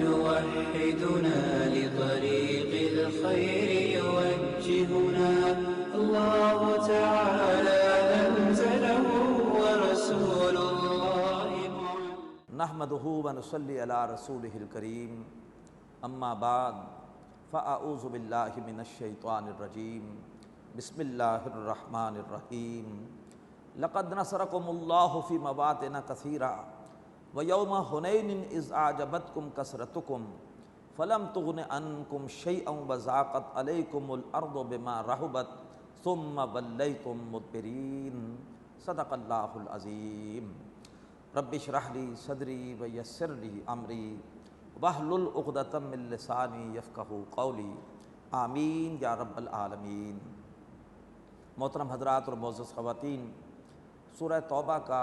يوحدنا لطريق الخير يوجهنا الله تعالى أنزله ورسول الله نحمدہ و نصلی علی رسولہ الکریم، اما بعد فاعوذ باللہ من الشیطان الرجیم، بسم اللہ الرحمن الرحیم۔ لقد نصرکم اللہ فی مواطن کثیرہ ویوم حنین اذ اعجبتکم کثرتکم فلم تغن عنکم شیئا وضاقت علیکم الارض بما رحبت ثم ولیتم مدبرین۔ صدق اللہ العظیم۔ رب اشرح لی صدری ویسر لی امری واحلل عقدۃ من لسانی یفقہوا قولی، آمین یا رب العالمین۔ محترم حضرات اور معزز خواتین، سورہ توبہ کا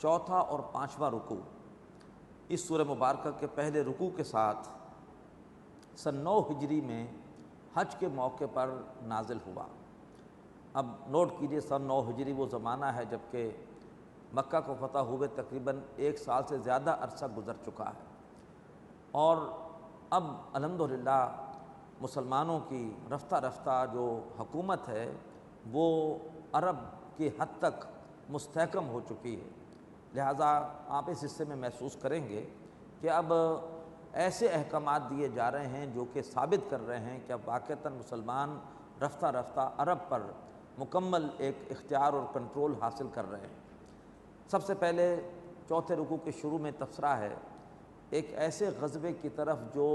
چوتھا اور پانچواں رکوع اس سورہ مبارکہ کے پہلے رکوع کے ساتھ سن 9 ہجری میں حج کے موقع پر نازل ہوا۔ اب نوٹ کیجئے، سن 9 ہجری وہ زمانہ ہے جب کہ مکہ کو فتح ہوئے تقریباً 1 سال سے زیادہ عرصہ گزر چکا ہے، اور اب الحمدللہ مسلمانوں کی رفتہ رفتہ جو حکومت ہے وہ عرب کی حد تک مستحکم ہو چکی ہے۔ لہٰذا آپ اس حصے میں محسوس کریں گے کہ اب ایسے احکامات دیے جا رہے ہیں جو کہ ثابت کر رہے ہیں کہ اب واقعتاً مسلمان رفتہ رفتہ عرب پر مکمل ایک اختیار اور کنٹرول حاصل کر رہے ہیں۔ سب سے پہلے چوتھے رکوع کے شروع میں تبصرہ ہے ایک ایسے غزوے کی طرف جو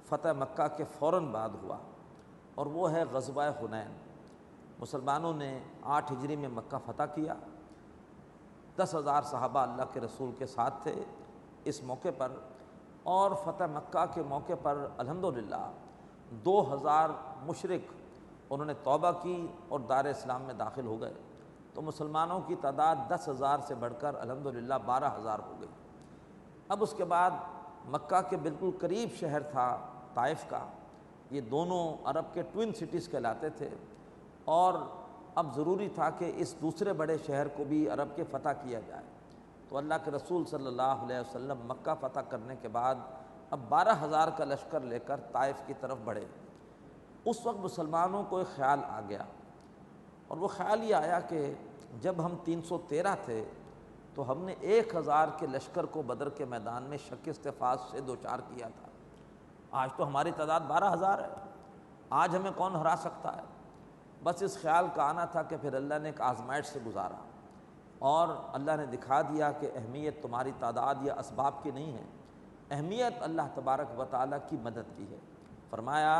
فتح مکہ کے فوراً بعد ہوا، اور وہ ہے غزوہ حنین۔ مسلمانوں نے 8 ہجری میں مکہ فتح کیا، 10,000 صحابہ اللہ کے رسول کے ساتھ تھے اس موقع پر، اور فتح مکہ کے موقع پر الحمدللہ 2,000 مشرک انہوں نے توبہ کی اور دار اسلام میں داخل ہو گئے، تو مسلمانوں کی تعداد 10,000 سے بڑھ کر الحمدللہ 12,000 ہو گئی۔ اب اس کے بعد مکہ کے بالکل قریب شہر تھا طائف کا، یہ دونوں عرب کے ٹوئن سٹیز کہلاتے تھے، اور اب ضروری تھا کہ اس دوسرے بڑے شہر کو بھی عرب کے فتح کیا جائے۔ تو اللہ کے رسول صلی اللہ علیہ وسلم مکہ فتح کرنے کے بعد اب 12,000 کا لشکر لے کر طائف کی طرف بڑھے۔ اس وقت مسلمانوں کو ایک خیال آ گیا، اور وہ خیال یہ آیا کہ جب ہم 313 تھے تو ہم نے 1,000 کے لشکر کو بدر کے میدان میں شکست فاس سے دوچار کیا تھا۔ آج تو ہماری تعداد 12,000 ہے، آج ہمیں کون ہرا سکتا ہے؟ بس اس خیال کا آنا تھا کہ پھر اللہ نے ایک آزمائش سے گزارا، اور اللہ نے دکھا دیا کہ اہمیت تمہاری تعداد یا اسباب کی نہیں ہے، اہمیت اللہ تبارک و تعالیٰ کی مدد کی ہے۔ فرمایا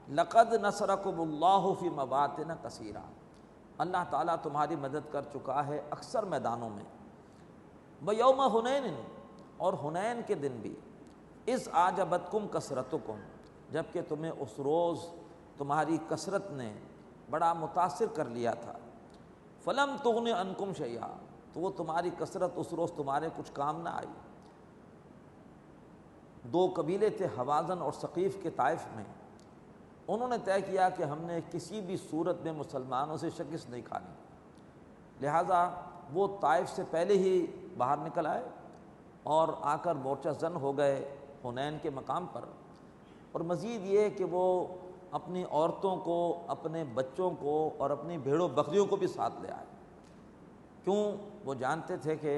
لقد نصرکم اللہ فی مواطن کثیرہ، اللہ تعالیٰ تمہاری مدد کر چکا ہے اکثر میدانوں میں۔ ویوم حنین، اور حنین کے دن بھی، اذ اعجبتکم کثرتکم، جب کہ تمہیں اس روز تمہاری کثرت نے بڑا متاثر کر لیا تھا۔ فلم تغن عنکم شیئا، تو وہ تمہاری کثرت اس روز تمہارے کچھ کام نہ آئی۔ 2 قبیلے تھے حوازن اور ثقیف کے طائف میں، انہوں نے طے کیا کہ ہم نے کسی بھی صورت میں مسلمانوں سے شکست نہیں کھانی، لہٰذا وہ طائف سے پہلے ہی باہر نکل آئے اور آ کر مورچہ زن ہو گئے حنین کے مقام پر۔ اور مزید یہ کہ وہ اپنی عورتوں کو، اپنے بچوں کو اور اپنی بھیڑوں بکریوں کو بھی ساتھ لے آئے، کیوں؟ وہ جانتے تھے کہ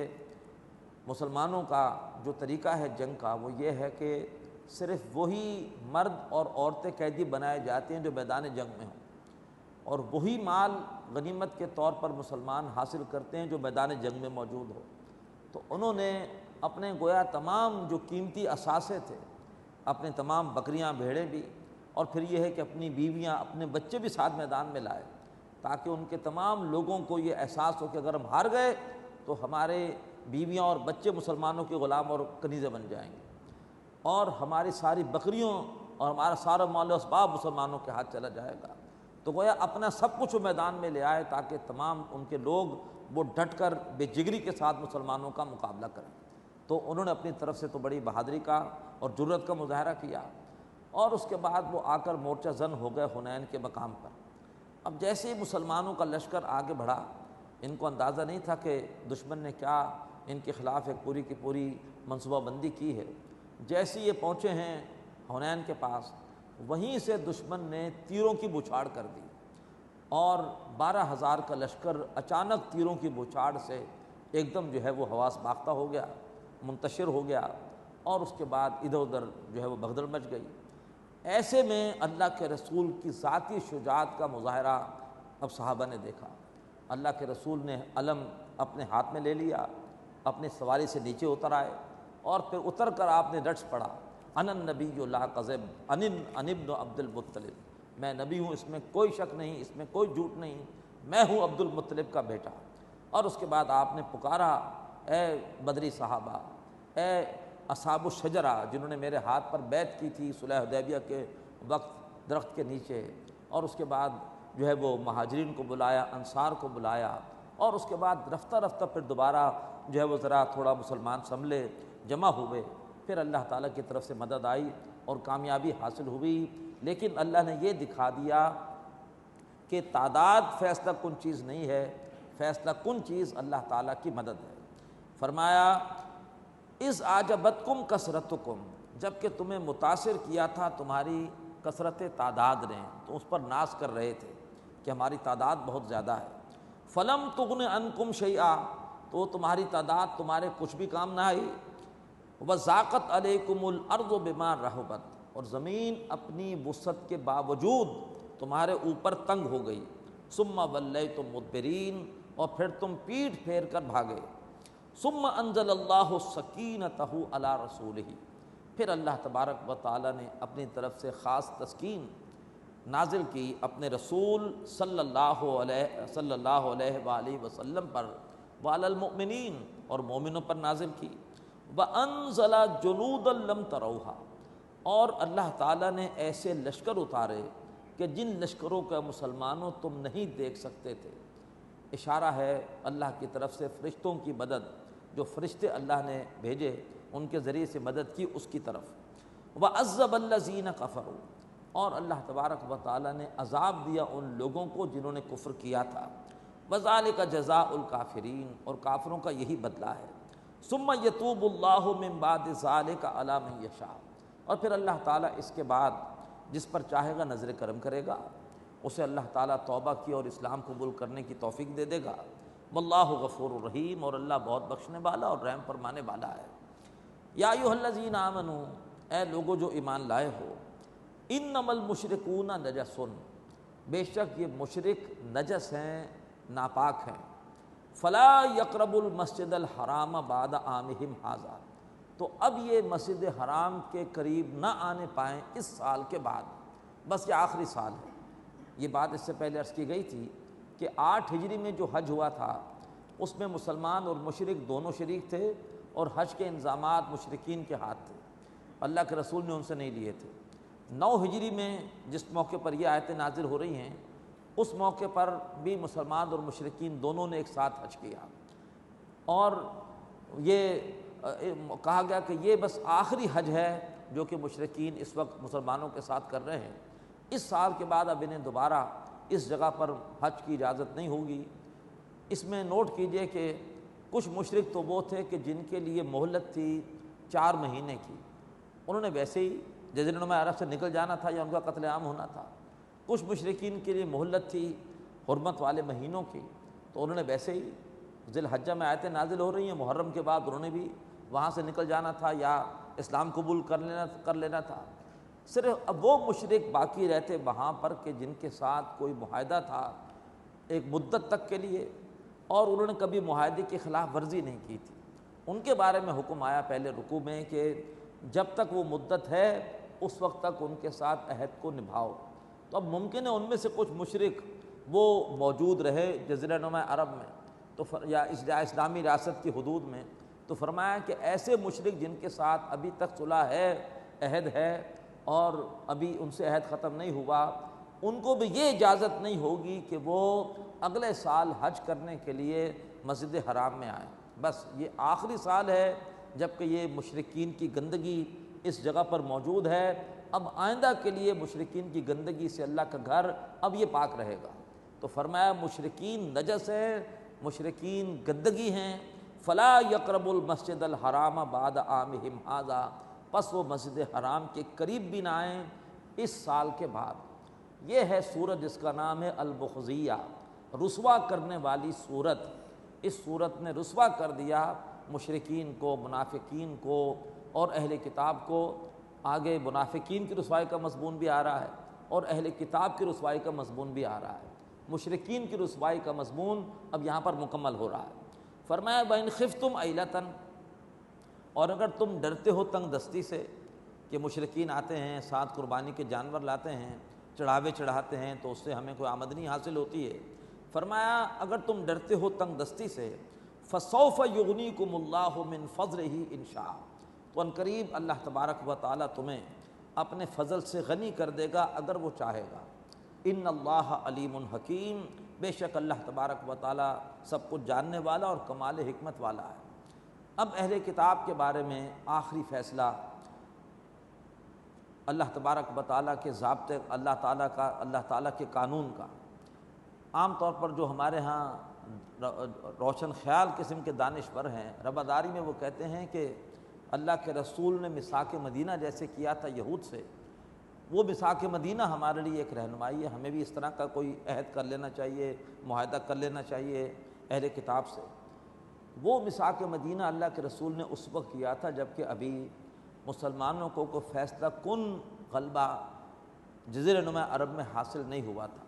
مسلمانوں کا جو طریقہ ہے جنگ کا وہ یہ ہے کہ صرف وہی مرد اور عورتیں قیدی بنائے جاتے ہیں جو میدان جنگ میں ہوں، اور وہی مال غنیمت کے طور پر مسلمان حاصل کرتے ہیں جو میدان جنگ میں موجود ہو۔ تو انہوں نے اپنے گویا تمام جو قیمتی اثاثے تھے، اپنے تمام بکریاں بھیڑیں بھی، اور پھر یہ ہے کہ اپنی بیویاں اپنے بچے بھی ساتھ میدان میں لائے، تاکہ ان کے تمام لوگوں کو یہ احساس ہو کہ اگر ہم ہار گئے تو ہمارے بیویاں اور بچے مسلمانوں کے غلام اور کنیزیں بن جائیں گے، اور ہماری ساری بکریوں اور ہمارا سارا مال و اسباب مسلمانوں کے ہاتھ چلا جائے گا۔ تو گویا اپنا سب کچھ میدان میں لے آئے تاکہ تمام ان کے لوگ وہ ڈٹ کر بے جگری کے ساتھ مسلمانوں کا مقابلہ کریں۔ تو انہوں نے اپنی طرف سے تو بڑی بہادری کا اور جرأت کا مظاہرہ کیا، اور اس کے بعد وہ آ کر مورچہ زن ہو گئے حنین کے مقام پر۔ اب جیسے ہی مسلمانوں کا لشکر آگے بڑھا، ان کو اندازہ نہیں تھا کہ دشمن نے کیا ان کے خلاف ایک پوری کی پوری منصوبہ بندی کی ہے۔ جیسے یہ پہنچے ہیں حنین کے پاس، وہیں سے دشمن نے تیروں کی بوچھاڑ کر دی اور 12,000 کا لشکر اچانک تیروں کی بوچھاڑ سے ایک دم جو ہے وہ حواس باختہ ہو گیا، منتشر ہو گیا، اور اس کے بعد ادھر ادھر جو ہے وہ بھگدڑ مچ گئی۔ ایسے میں اللہ کے رسول کی ذاتی شجاعت کا مظاہرہ اب صحابہ نے دیکھا۔ اللہ کے رسول نے علم اپنے ہاتھ میں لے لیا، اپنی سواری سے نیچے اتر آئے، اور پھر اتر کر آپ نے رٹس پڑھا، انا النبی لا کذب ان ابن عبد المطلب، میں نبی ہوں، اس میں کوئی شک نہیں، اس میں کوئی جھوٹ نہیں، میں ہوں عبد المطلب کا بیٹا۔ اور اس کے بعد آپ نے پکارا، اے بدری صحابہ، اے اصحاب الشجرہ جنہوں نے میرے ہاتھ پر بیعت کی تھی صلح حدیبیہ کے وقت درخت کے نیچے، اور اس کے بعد جو ہے وہ مہاجرین کو بلایا، انصار کو بلایا، اور اس کے بعد رفتہ رفتہ پھر دوبارہ جو ہے وہ ذرا تھوڑا مسلمان سنبھلے، جمع ہوئے، پھر اللہ تعالیٰ کی طرف سے مدد آئی اور کامیابی حاصل ہوئی۔ لیکن اللہ نے یہ دکھا دیا کہ تعداد فیصلہ کن چیز نہیں ہے، فیصلہ کن چیز اللہ تعالیٰ کی مدد ہے۔ فرمایا اذ اعجبتکم کثرتکم، جب کہ تمہیں متاثر کیا تھا تمہاری کثرت تعداد نے، تو اس پر ناز کر رہے تھے کہ ہماری تعداد بہت زیادہ ہے۔ فلم تغن عنکم شیئا، تو تمہاری تعداد تمہارے کچھ بھی کام نہ آئی۔ وضاقت علیکم الارض بما رحبت، اور زمین اپنی وسعت کے باوجود تمہارے اوپر تنگ ہو گئی۔ ثم ولیتم مدبرین، اور پھر تم پیٹھ پھیر کر بھاگے۔ ثم انزل اللہ سکینتہ علی رسولہ، پھر اللہ تبارک و تعالیٰ نے اپنی طرف سے خاص تسکین نازل کی اپنے رسول صلی اللہ علیہ وآلہ وسلم پر، وعلی المؤمنین، اور مومنوں پر نازل کی۔ وانزل جنودا لم تروہا، اور اللہ تعالیٰ نے ایسے لشکر اتارے کہ جن لشکروں کا مسلمانوں تم نہیں دیکھ سکتے تھے۔ اشارہ ہے اللہ کی طرف سے فرشتوں کی مدد، جو فرشتے اللہ نے بھیجے ان کے ذریعے سے مدد کی اس کی طرف۔ وعذب الذین کفروا، اور اللہ تبارک و تعالیٰ نے عذاب دیا ان لوگوں کو جنہوں نے کفر کیا تھا۔ وذالک جزاء الکافرین، اور کافروں کا یہی بدلہ ہے۔ ثم یتوب اللہ من بعد ذالک علی من یشاء، اور پھر اللہ تعالیٰ اس کے بعد جس پر چاہے گا نظر کرم کرے گا، اسے اللہ تعالیٰ توبہ کی اور اسلام قبول کرنے کی توفیق دے دے گا۔ واللہ غفور الرحیم، اور اللہ بہت بخشنے والا اور رحم فرمانے والا ہے۔ یا ایھا الذین آمنوا، اے لوگو جو ایمان لائے ہو، انما المشرکون نجس، بے شک یہ مشرک نجس ہیں، ناپاک ہیں۔ فلا یقربوا المسجد الحرام بعد عامہم ھذا، تو اب یہ مسجد حرام کے قریب نہ آنے پائیں اس سال کے بعد، بس یہ آخری سال ہے۔ یہ بات اس سے پہلے عرض کی گئی تھی کہ 8 ہجری میں جو حج ہوا تھا اس میں مسلمان اور مشرک دونوں شریک تھے، اور حج کے انضامات مشرکین کے ہاتھ تھے، اللہ کے رسول نے ان سے نہیں لیے تھے۔ 9 ہجری میں جس موقع پر یہ آیتیں نازل ہو رہی ہیں، اس موقع پر بھی مسلمان اور مشرکین دونوں نے ایک ساتھ حج کیا، اور یہ کہا گیا کہ یہ بس آخری حج ہے جو کہ مشرکین اس وقت مسلمانوں کے ساتھ کر رہے ہیں۔ اس سال کے بعد اب انہیں دوبارہ اس جگہ پر حج کی اجازت نہیں ہوگی۔ اس میں نوٹ کیجئے کہ کچھ مشرک تو وہ تھے کہ جن کے لیے مہلت تھی 4 مہینے کی، انہوں نے ویسے ہی جزیرہ نما عرب سے نکل جانا تھا یا ان کا قتل عام ہونا تھا۔ کچھ مشرکین کے لیے مہلت تھی حرمت والے مہینوں کی، تو انہوں نے ویسے ہی ذی الحجہ میں آیتیں نازل ہو رہی ہیں، محرم کے بعد انہوں نے بھی وہاں سے نکل جانا تھا یا اسلام قبول کر لینا تھا۔ صرف اب وہ مشرک باقی رہتے وہاں پر کہ جن کے ساتھ کوئی معاہدہ تھا ایک مدت تک کے لیے، اور انہوں نے کبھی معاہدے کی خلاف ورزی نہیں کی تھی، ان کے بارے میں حکم آیا پہلے رکوع میں کہ جب تک وہ مدت ہے اس وقت تک ان کے ساتھ عہد کو نبھاؤ۔ تو اب ممکن ہے ان میں سے کچھ مشرک وہ موجود رہے جزیرہ نما عرب میں تو یا اسلامی ریاست کی حدود میں، تو فرمایا کہ ایسے مشرک جن کے ساتھ ابھی تک صلح ہے، عہد ہے، اور ابھی ان سے عہد ختم نہیں ہوا، ان کو بھی یہ اجازت نہیں ہوگی کہ وہ اگلے سال حج کرنے کے لیے مسجد حرام میں آئیں۔ بس یہ آخری سال ہے جب کہ یہ مشرکین کی گندگی اس جگہ پر موجود ہے۔ اب آئندہ کے لیے مشرکین کی گندگی سے اللہ کا گھر اب یہ پاک رہے گا۔ تو فرمایا مشرکین نجس ہیں، مشرکین گندگی ہیں، فلا یقرب المسجد الحرام بعد عامہم ھذا، پس وہ مسجد حرام کے قریب بھی نہ آئیں اس سال کے بعد۔ یہ ہے سورت جس کا نام ہے المخزیہ، رسوا کرنے والی سورت۔ اس سورت نے رسوا کر دیا مشرکین کو، منافقین کو اور اہل کتاب کو۔ آگے منافقین کی رسوائی کا مضمون بھی آ رہا ہے اور اہل کتاب کی رسوائی کا مضمون بھی آ رہا ہے۔ مشرکین کی رسوائی کا مضمون اب یہاں پر مکمل ہو رہا ہے۔ فرمایا وَإِنْ خِفْتُمْ عَيْلَةً، اور اگر تم ڈرتے ہو تنگ دستی سے کہ مشرکین آتے ہیں ساتھ قربانی کے جانور لاتے ہیں، چڑھاوے چڑھاتے ہیں تو اس سے ہمیں کوئی آمدنی حاصل ہوتی ہے، فرمایا اگر تم ڈرتے ہو تنگ دستی سے فَسَوْفَ يُغْنِيكُمُ اللَّهُ مِنْ فَضْلِهِ إِنْ شَاءَ، تو ان قریب اللہ تبارک و تعالیٰ تمہیں اپنے فضل سے غنی کر دے گا اگر وہ چاہے گا۔ ان اللہ علیم حکیم، بے شک اللہ تبارک و تعالیٰ سب کچھ جاننے والا اور کمال حکمت والا ہے۔ اب اہل کتاب کے بارے میں آخری فیصلہ اللہ تبارک و تعالیٰ کے ضابطے، اللہ تعالیٰ کے قانون کا۔ عام طور پر جو ہمارے ہاں روشن خیال قسم کے دانشور ہیں، رواداری میں وہ کہتے ہیں کہ اللہ کے رسول نے میثاق مدینہ جیسے کیا تھا یہود سے، وہ میثاق مدینہ ہمارے لیے ایک رہنمائی ہے، ہمیں بھی اس طرح کا کوئی عہد کر لینا چاہیے، معاہدہ کر لینا چاہیے اہل کتاب سے۔ وہ میثاق مدینہ اللہ کے رسول نے اس وقت کیا تھا جب کہ ابھی مسلمانوں کو کوئی فیصلہ کن غلبہ جزیرہ نما عرب میں حاصل نہیں ہوا تھا۔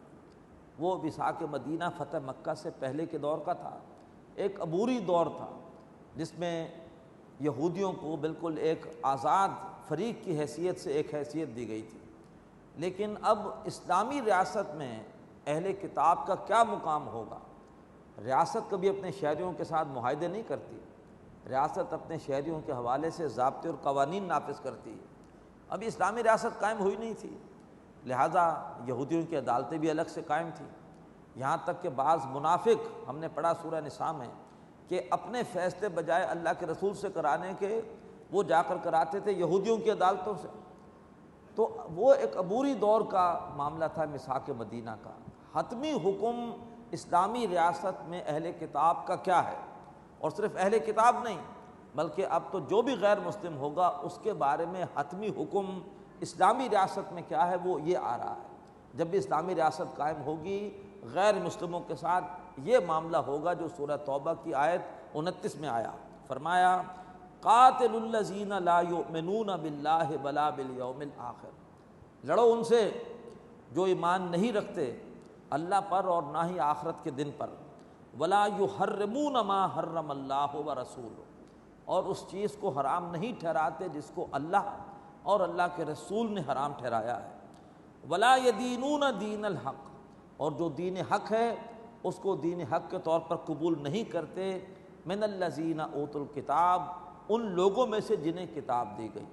وہ میثاق مدینہ فتح مکہ سے پہلے کے دور کا تھا، ایک عبوری دور تھا جس میں یہودیوں کو بالکل ایک آزاد فریق کی حیثیت سے ایک حیثیت دی گئی تھی۔ لیکن اب اسلامی ریاست میں اہل کتاب کا کیا مقام ہوگا؟ ریاست کبھی اپنے شہریوں کے ساتھ معاہدے نہیں کرتی، ریاست اپنے شہریوں کے حوالے سے ضابطے اور قوانین نافذ کرتی ہے۔ ابھی اسلامی ریاست قائم ہوئی نہیں تھی، لہٰذا یہودیوں کی عدالتیں بھی الگ سے قائم تھیں، یہاں تک کہ بعض منافق، ہم نے پڑھا سورہ نساء میں، کہ اپنے فیصلے بجائے اللہ کے رسول سے کرانے کے وہ جا کر کراتے تھے یہودیوں کی عدالتوں سے۔ تو وہ ایک عبوری دور کا معاملہ تھا میثاق مدینہ کا۔ حتمی حکم اسلامی ریاست میں اہل کتاب کا کیا ہے؟ اور صرف اہل کتاب نہیں بلکہ اب تو جو بھی غیر مسلم ہوگا اس کے بارے میں حتمی حکم اسلامی ریاست میں کیا ہے وہ یہ آ رہا ہے۔ جب بھی اسلامی ریاست قائم ہوگی غیر مسلموں کے ساتھ یہ معاملہ ہوگا جو سورہ توبہ کی آیت 29 میں آیا۔ فرمایا قاتل الذین لا یؤمنون باللہ ولا بالیوم الآخر، لڑو ان سے جو ایمان نہیں رکھتے اللہ پر اور نہ ہی آخرت کے دن پر، ولا یحرمون ما حرم اللہ ورسولہ، اور اس چیز کو حرام نہیں ٹھہراتے جس کو اللہ اور اللہ کے رسول نے حرام ٹھہرایا ہے، ولا یدینون دین الحق، اور جو دین حق ہے اس کو دین حق کے طور پر قبول نہیں کرتے، من الذین اوتوا الکتاب، ان لوگوں میں سے جنہیں کتاب دی گئی۔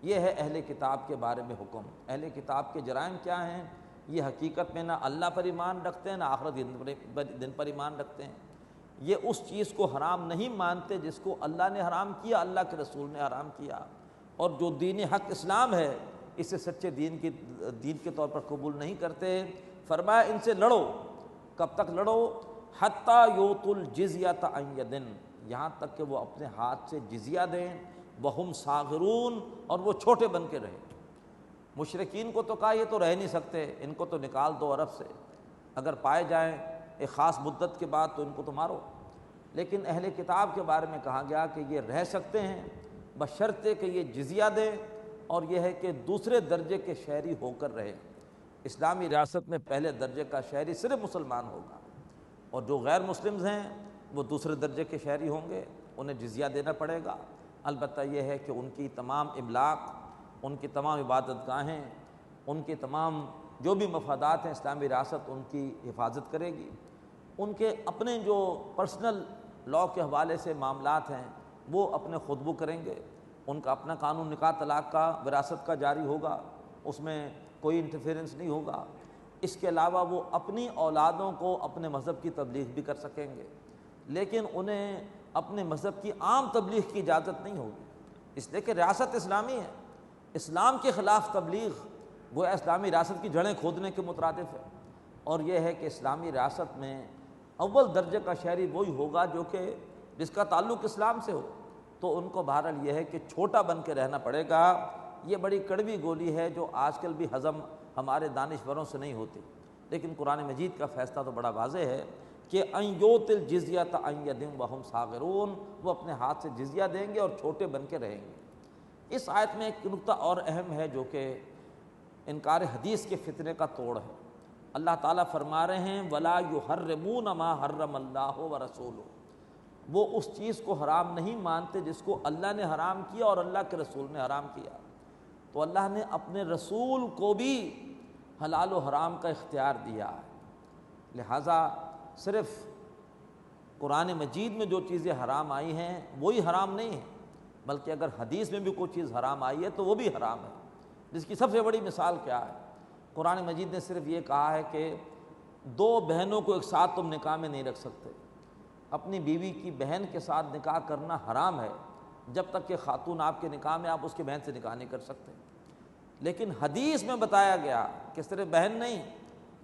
یہ ہے اہل کتاب کے بارے میں حکم۔ اہل کتاب کے جرائم کیا ہیں؟ یہ حقیقت میں نہ اللہ پر ایمان رکھتے ہیں نہ آخرت دن پر ایمان رکھتے ہیں، یہ اس چیز کو حرام نہیں مانتے جس کو اللہ نے حرام کیا، اللہ کے رسول نے حرام کیا، اور جو دین حق اسلام ہے اسے سچے دین کے طور پر قبول نہیں کرتے۔ فرمایا ان سے لڑو، کب تک لڑو؟ حتیٰ یؤتوا الجزیۃ عن ید، یہاں تک کہ وہ اپنے ہاتھ سے جزیہ دیں، وہم صاغرون، اور وہ چھوٹے بن کے رہیں۔ مشرکین کو تو کہا یہ تو رہ نہیں سکتے، ان کو تو نکال دو عرب سے، اگر پائے جائیں ایک خاص مدت کے بعد تو ان کو تو مارو۔ لیکن اہل کتاب کے بارے میں کہا گیا کہ یہ رہ سکتے ہیں بشرطے کہ یہ جزیہ دیں، اور یہ ہے کہ دوسرے درجے کے شہری ہو کر رہے۔ اسلامی ریاست میں پہلے درجے کا شہری صرف مسلمان ہوگا، اور جو غیر مسلمز ہیں وہ دوسرے درجے کے شہری ہوں گے، انہیں جزیہ دینا پڑے گا۔ البتہ یہ ہے کہ ان کی تمام املاک، ان کی تمام عبادت گاہیں، ان کے تمام جو بھی مفادات ہیں اسلامی ریاست ان کی حفاظت کرے گی۔ ان کے اپنے جو پرسنل لاء کے حوالے سے معاملات ہیں وہ اپنے خود وہ کریں گے، ان کا اپنا قانون نکاح طلاق کا وراثت کا جاری ہوگا، اس میں کوئی انٹرفیئرنس نہیں ہوگا۔ اس کے علاوہ وہ اپنی اولادوں کو اپنے مذہب کی تبلیغ بھی کر سکیں گے، لیکن انہیں اپنے مذہب کی عام تبلیغ کی اجازت نہیں ہوگی، اس لیے کہ ریاست اسلامی ہے۔ اسلام کے خلاف تبلیغ گویا اسلامی ریاست کی جڑیں کھودنے کے مترادف ہے، اور یہ ہے کہ اسلامی ریاست میں اول درجے کا شہری وہی ہوگا جو کہ جس کا تعلق اسلام سے ہو، تو ان کو بہرحال یہ ہے کہ چھوٹا بن کے رہنا پڑے گا۔ یہ بڑی کڑوی گولی ہے جو آج کل بھی ہضم ہمارے دانشوروں سے نہیں ہوتی، لیکن قرآن مجید کا فیصلہ تو بڑا واضح ہے کہ ان یؤت الجزیۃ عن ید وہم صاغرون، وہ اپنے ہاتھ سے جزیہ دیں گے اور چھوٹے بن کے رہیں گے۔ اس آیت میں ایک نقطہ اور اہم ہے جو کہ انکار حدیث کے فتنے کا توڑ ہے۔ اللہ تعالیٰ فرما رہے ہیں وَلَا يُحَرِّمُونَ مَا حَرَّمَ اللَّهُ وَرَسُولُهُ، وہ اس چیز کو حرام نہیں مانتے جس کو اللہ نے حرام کیا اور اللہ کے رسول نے حرام کیا۔ تو اللہ نے اپنے رسول کو بھی حلال و حرام کا اختیار دیا ہے، لہٰذا صرف قرآن مجید میں جو چیزیں حرام آئی ہیں وہی حرام نہیں ہیں، بلکہ اگر حدیث میں بھی کوئی چیز حرام آئی ہے تو وہ بھی حرام ہے۔ جس کی سب سے بڑی مثال کیا ہے؟ قرآن مجید نے صرف یہ کہا ہے کہ دو بہنوں کو ایک ساتھ تم نکاح میں نہیں رکھ سکتے۔ اپنی بیوی کی بہن کے ساتھ نکاح کرنا حرام ہے جب تک کہ خاتون آپ کے نکاح میں، آپ اس کی بہن سے نکاح نہیں کر سکتے۔ لیکن حدیث میں بتایا گیا کہ صرف بہن نہیں،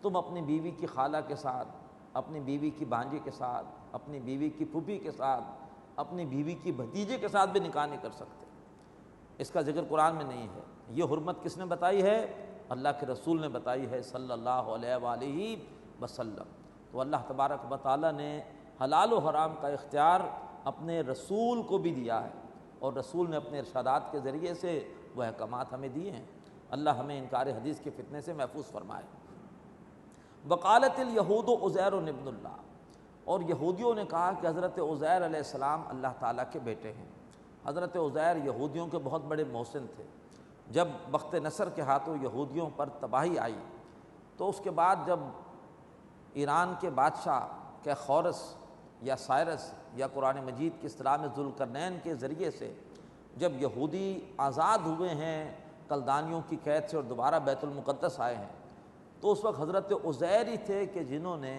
تم اپنی بیوی کی خالہ کے ساتھ، اپنی بیوی کی بھانجی کے ساتھ، اپنی بیوی کی پھوپھی کے ساتھ، اپنی بیوی کی بھتیجے کے ساتھ بھی نکاح نہیں کر سکتے۔ اس کا ذکر قرآن میں نہیں ہے۔ یہ حرمت کس نے بتائی ہے؟ اللہ کے رسول نے بتائی ہے صلی اللہ علیہ وآلہ وسلم۔ تو اللہ تبارک و تعالیٰ نے حلال و حرام کا اختیار اپنے رسول کو بھی دیا ہے، اور رسول نے اپنے ارشادات کے ذریعے سے وہ احکامات ہمیں دیے ہیں۔ اللہ ہمیں انکار حدیث کے فتنے سے محفوظ فرمائے۔ وقالت الیہود عزیر ابن اللہ، اور یہودیوں نے کہا کہ حضرت عزیر علیہ السلام اللہ تعالیٰ کے بیٹے ہیں۔ حضرت عزیر یہودیوں کے بہت بڑے محسن تھے۔ جب بخت نصر کے ہاتھوں یہودیوں پر تباہی آئی تو اس کے بعد جب ایران کے بادشاہ کہ خورس یا سائرس یا قرآن مجید کی اصطلاح میں ذوالقرنین کے ذریعے سے جب یہودی آزاد ہوئے ہیں کلدانیوں کی قید سے اور دوبارہ بیت المقدس آئے ہیں، تو اس وقت حضرت عزیر ہی تھے کہ جنہوں نے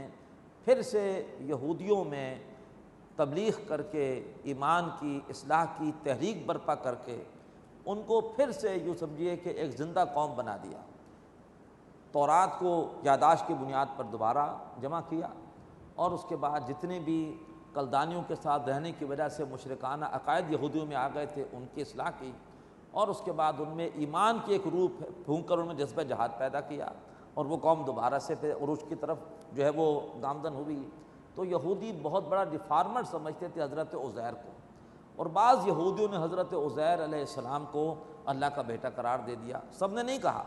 پھر سے یہودیوں میں تبلیغ کر کے، ایمان کی اصلاح کی تحریک برپا کر کے ان کو پھر سے یوں سمجھیے کہ ایک زندہ قوم بنا دیا۔ تورات کو یاداشت کی بنیاد پر دوبارہ جمع کیا، اور اس کے بعد جتنے بھی کلدانیوں کے ساتھ رہنے کی وجہ سے مشرکانہ عقائد یہودیوں میں آ گئے تھے ان کی اصلاح کی، اور اس کے بعد ان میں ایمان کی ایک روح پھونک کر ان میں جذبہ جہاد پیدا کیا، اور وہ قوم دوبارہ سے پھر عروج کی طرف جو ہے وہ گامزن ہوئی۔ تو یہودی بہت بڑا ریفارمر سمجھتے تھے حضرت عزیر کو، اور بعض یہودیوں نے حضرت عزیر علیہ السلام کو اللہ کا بیٹا قرار دے دیا۔ سب نے نہیں کہا،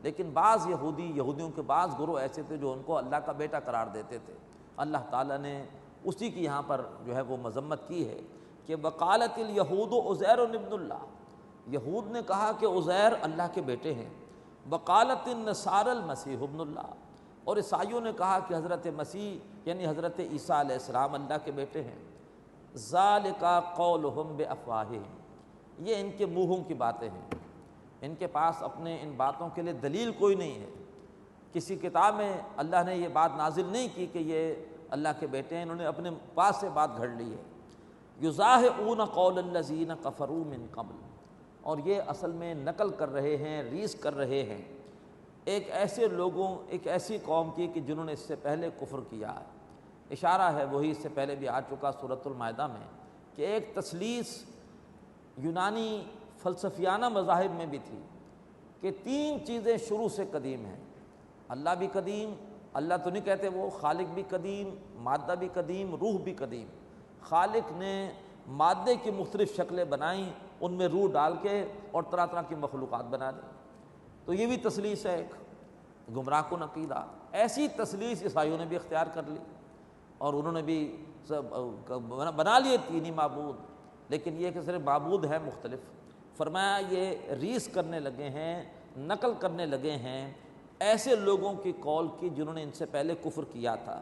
لیکن بعض یہودیوں کے بعض گروہ ایسے تھے جو ان کو اللہ کا بیٹا قرار دیتے تھے۔ اللہ تعالیٰ نے اسی کی یہاں پر جو ہے وہ مذمت کی ہے کہ وقالت الیہود عزیر ابن اللہ، یہود نے کہا کہ عزیر اللہ کے بیٹے ہیں۔ وقالت النصارى المسیح ابن اللہ، اور عیسائیوں نے کہا کہ حضرت مسیح یعنی حضرت عیسیٰ علیہ السلام اللہ کے بیٹے ہیں۔ ذالک قولہم بافواہہم، یہ ان کے منہوں کی باتیں ہیں، ان کے پاس اپنے ان باتوں کے لیے دلیل کوئی نہیں ہے۔ کسی کتاب میں اللہ نے یہ بات نازل نہیں کی کہ یہ اللہ کے بیٹے ہیں، انہوں نے اپنے پاس سے بات گھڑ لی ہے۔ یضاہئون قول الذین کفروا من قبل، اور یہ اصل میں نقل کر رہے ہیں، ریس کر رہے ہیں ایک ایسے لوگوں، ایک ایسی قوم کی کہ جنہوں نے اس سے پہلے کفر کیا ہے۔ اشارہ ہے وہی اس سے پہلے بھی آ چکا سورۃ المائدہ میں کہ ایک تثلیث یونانی فلسفیانہ مذاہب میں بھی تھی کہ تین چیزیں شروع سے قدیم ہیں۔ اللہ بھی قدیم، اللہ تو نہیں کہتے وہ، خالق بھی قدیم، مادہ بھی قدیم، روح بھی قدیم۔ خالق نے مادے کی مختلف شکلیں بنائیں، ان میں روح ڈال کے اور طرح طرح کی مخلوقات بنا دی۔ تو یہ بھی تثلیث ہے ایک گمراہ کن عقیدہ۔ ایسی تثلیث عیسائیوں نے بھی اختیار کر لی، اور انہوں نے بھی بنا لیے تین ہی معبود، لیکن یہ کہ صرف معبود ہیں مختلف۔ فرمایا یہ ریس کرنے لگے ہیں، نقل کرنے لگے ہیں ایسے لوگوں کی قول کی جنہوں نے ان سے پہلے کفر کیا تھا۔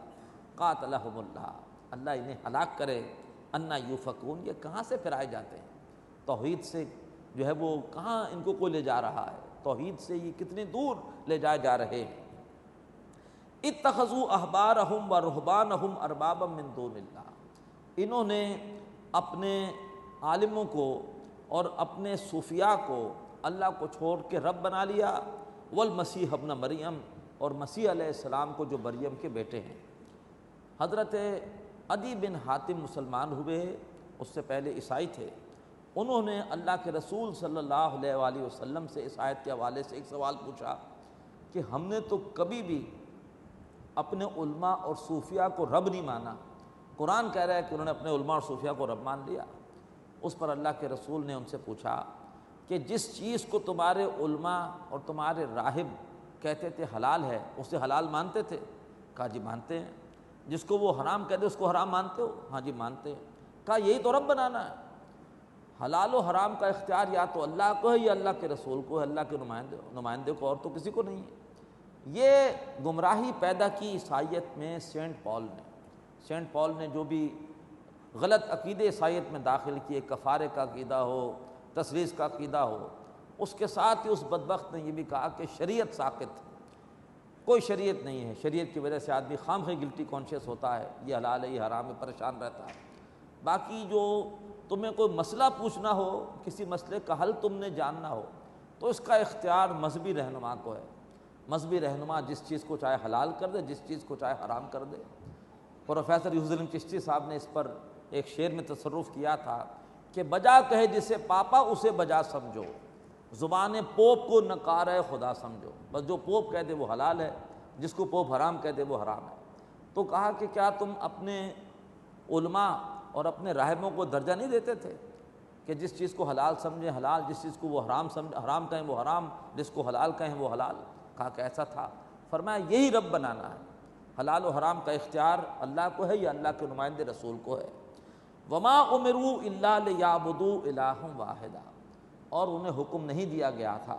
قاتلہم اللہ، اللہ انہیں ہلاک کرے۔ انا یوفکون، یہ کہاں سے پھرائے جاتے ہیں؟ توحید سے جو ہے وہ کہاں ان کو کوئی لے جا رہا ہے؟ توحید سے یہ کتنی دور لے جائے جا رہے ہیں۔ اتخذوا احبارہم ورہبانہم اربابا من دون اللہ، انہوں نے اپنے عالموں کو اور اپنے صوفیاء کو اللہ کو چھوڑ کے رب بنا لیا، والمسیح ابن مریم، اور مسیح علیہ السلام کو جو مریم کے بیٹے ہیں۔ حضرت عدی بن حاتم مسلمان ہوئے، اس سے پہلے عیسائی تھے۔ انہوں نے اللہ کے رسول صلی اللہ علیہ وآلہ وسلم سے اس آیت کے حوالے سے ایک سوال پوچھا کہ ہم نے تو کبھی بھی اپنے علماء اور صوفیاء کو رب نہیں مانا، قرآن کہہ رہا ہے کہ انہوں نے اپنے علماء اور صوفیاء کو رب مان لیا۔ اس پر اللہ کے رسول نے ان سے پوچھا کہ جس چیز کو تمہارے علماء اور تمہارے راہب کہتے تھے حلال ہے، اسے حلال مانتے تھے؟ کہا جی مانتے ہیں۔ جس کو وہ حرام کہتے اس کو حرام مانتے ہو؟ ہاں جی مانتے ہیں۔ کہا یہی تو رب بنانا ہے، حلال و حرام کا اختیار یا تو اللہ کو ہے یا اللہ کے رسول کو ہے، اللہ کے نمائندے کو، اور تو کسی کو نہیں ہے۔ یہ گمراہی پیدا کی عیسائیت میں سینٹ پال نے جو بھی غلط عقیدے عیسائیت میں داخل کیے، کفارے کا عقیدہ ہو، تثلیث کا عقیدہ ہو، اس کے ساتھ ہی اس بدبخت نے یہ بھی کہا کہ شریعت ساقط، کوئی شریعت نہیں ہے، شریعت کی وجہ سے آدمی خواہ گلٹی کانشیس ہوتا ہے، یہ حلال ہے یہ حرام ہے، پریشان رہتا ہے۔ باقی جو تمہیں کوئی مسئلہ پوچھنا ہو، کسی مسئلے کا حل تم نے جاننا ہو، تو اس کا اختیار مذہبی رہنما کو ہے۔ مذہبی رہنما جس چیز کو چاہے حلال کر دے، جس چیز کو چاہے حرام کر دے۔ پروفیسر یوسف الدین چشتی صاحب نے اس پر ایک شعر میں تصرف کیا تھا کہ بجا کہے جسے پاپا اسے بجا سمجھو، زبان پوپ کو نکارہ خدا سمجھو۔ بس جو پوپ کہہ دے وہ حلال ہے، جس کو پوپ حرام کہہ دے وہ حرام ہے۔ تو کہا کہ کیا تم اپنے علماء اور اپنے راہبوں کو درجہ نہیں دیتے تھے کہ جس چیز کو حلال سمجھیں حلال، جس چیز کو وہ حرام کہیں وہ حرام، جس کو حلال کہیں وہ حلال؟ کہا کہ ایسا تھا۔ فرمایا یہی رب بنانا ہے، حلال و حرام کا اختیار اللہ کو ہے یا اللہ کے نمائندے رسول کو ہے۔ وما امروا الا لیعبدوا الہا واحدا، اور انہیں حکم نہیں دیا گیا تھا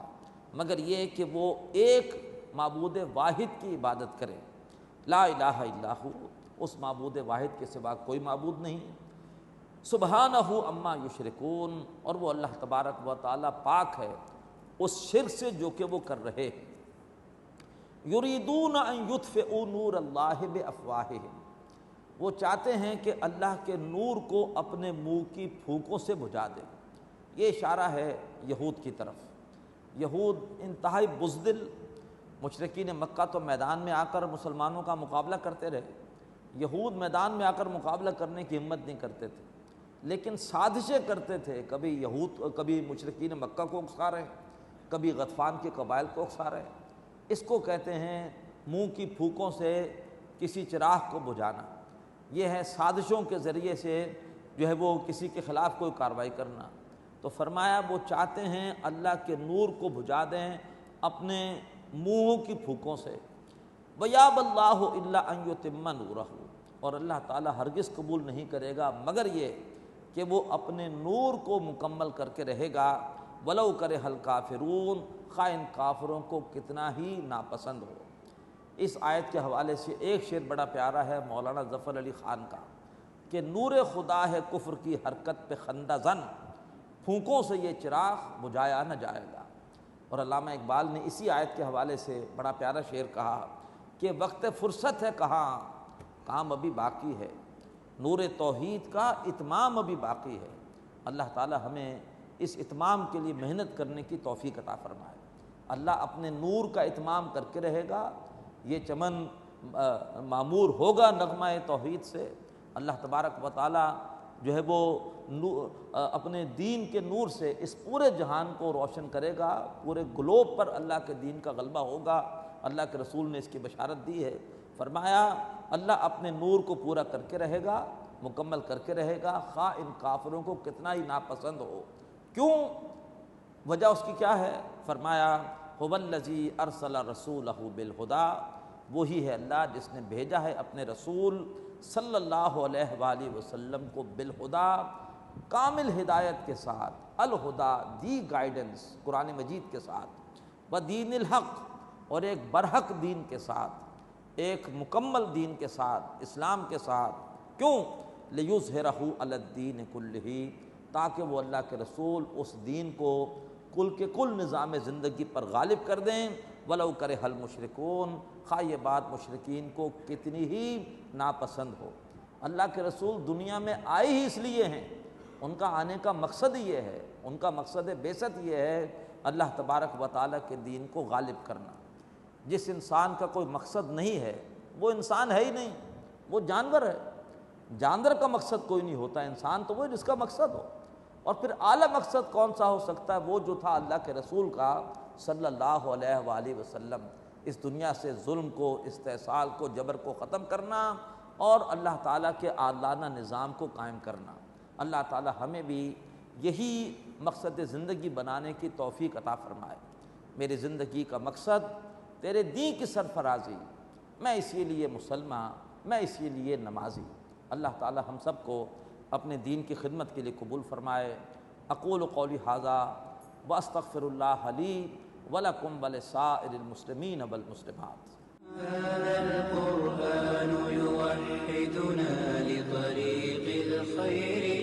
مگر یہ کہ وہ ایک معبود واحد کی عبادت کریں، لا الہ الا ہو، اس معبود واحد کے سوا کوئی معبود نہیں، سبحانہ عما یشرکون، اور وہ اللہ تبارک و تعالی پاک ہے اس شرک سے جو کہ وہ کر رہے ہیں۔ یریدون ان یطفئوا نور اللہ بافواہہم، وہ چاہتے ہیں کہ اللہ کے نور کو اپنے منہ کی پھونکوں سے بجھا دیں۔ یہ اشارہ ہے یہود کی طرف۔ یہود انتہائی بزدل، مشرکین مکہ تو میدان میں آ کر مسلمانوں کا مقابلہ کرتے رہے، یہود میدان میں آ کر مقابلہ کرنے کی ہمت نہیں کرتے تھے، لیکن سازشیں کرتے تھے، کبھی مشرکین مکہ کو اکسا رہے ہیں، کبھی غطفان کے قبائل کو اکسا رہے ہیں۔ اس کو کہتے ہیں منہ کی پھونکوں سے کسی چراغ کو بجھانا، یہ ہے سازشوں کے ذریعے سے جو ہے وہ کسی کے خلاف کوئی کارروائی کرنا۔ تو فرمایا وہ چاہتے ہیں اللہ کے نور کو بجھا دیں اپنے منہوں کی پھونکوں سے۔ وَيَأْبَى اللَّهُ إِلَّا أَن يُتِمَّ نُورَهُ، اور اللہ تعالیٰ ہرگز قبول نہیں کرے گا مگر یہ کہ وہ اپنے نور کو مکمل کر کے رہے گا، وَلَوْ كَرِهَ الْكَافِرُونَ، خواہ ان کافروں کو کتنا ہی ناپسند ہو۔ اس آیت کے حوالے سے ایک شعر بڑا پیارا ہے مولانا ظفر علی خان کا کہ نور خدا ہے کفر کی حرکت پہ خندہ زن، پھونکوں سے یہ چراغ بجھایا نہ جائے گا۔ اور علامہ اقبال نے اسی آیت کے حوالے سے بڑا پیارا شعر کہا کہ وقت فرصت ہے کہاں، کام ابھی باقی ہے، نور توحید کا اتمام ابھی باقی ہے۔ اللہ تعالی ہمیں اس اتمام کے لیے محنت کرنے کی توفیق عطا فرمائے۔ اللہ اپنے نور کا اتمام کر کے رہے گا، یہ چمن معمور ہوگا نغمہ توحید سے۔ اللہ تبارک و تعالی جو ہے وہ اپنے دین کے نور سے اس پورے جہان کو روشن کرے گا، پورے گلوب پر اللہ کے دین کا غلبہ ہوگا۔ اللہ کے رسول نے اس کی بشارت دی ہے، فرمایا اللہ اپنے نور کو پورا کر کے رہے گا، مکمل کر کے رہے گا، خواہ ان کافروں کو کتنا ہی ناپسند ہو۔ کیوں؟ وجہ اس کی کیا ہے؟ فرمایا هو الذی ارسل رسولہ بالہدی، وہی ہے اللہ جس نے بھیجا ہے اپنے رسول صلی اللہ علیہ وآلہ وسلم کو بالہدی، کامل ہدایت کے ساتھ، الہدی دی گائیڈنس قرآن مجید کے ساتھ، ودین الحق، اور ایک برحق دین کے ساتھ، ایک مکمل دین کے ساتھ، اسلام کے ساتھ۔ کیوں؟ لیظہرہ علی الدین کلہ، تاکہ وہ اللہ کے رسول اس دین کو کل کے کل نظام زندگی پر غالب کر دیں، ولو کرہ المشرکون، خواہ یہ بات مشرکین کو کتنی ہی ناپسند ہو۔ اللہ کے رسول دنیا میں آئے ہی اس لیے ہیں، ان کا آنے کا مقصد یہ ہے، ان کا مقصد بعثت یہ ہے اللہ تبارک و تعالیٰ کے دین کو غالب کرنا۔ جس انسان کا کوئی مقصد نہیں ہے وہ انسان ہے ہی نہیں، وہ جانور ہے۔ جانور کا مقصد کوئی نہیں ہوتا، انسان تو وہ جس کا مقصد ہو۔ اور پھر اعلیٰ مقصد کون سا ہو سکتا ہے؟ وہ جو تھا اللہ کے رسول کا صلی اللہ علیہ وآلہ وسلم، اس دنیا سے ظلم کو، استحصال کو، جبر کو ختم کرنا اور اللہ تعالیٰ کے عادلانہ نظام کو قائم کرنا۔ اللہ تعالیٰ ہمیں بھی یہی مقصد زندگی بنانے کی توفیق عطا فرمائے۔ میری زندگی کا مقصد تیرے دین کی سرفرازی، میں اسی لیے مسلمان، میں اسی لیے نمازی۔ اللہ تعالیٰ ہم سب کو اپنے دین کی خدمت کے لیے قبول فرمائے۔ اقول قولی ھذا واستغفر اللہ لی ولکم ولسائر المسلمین والمسلمات۔ هذا القرآن يوحدنا لطريق الخير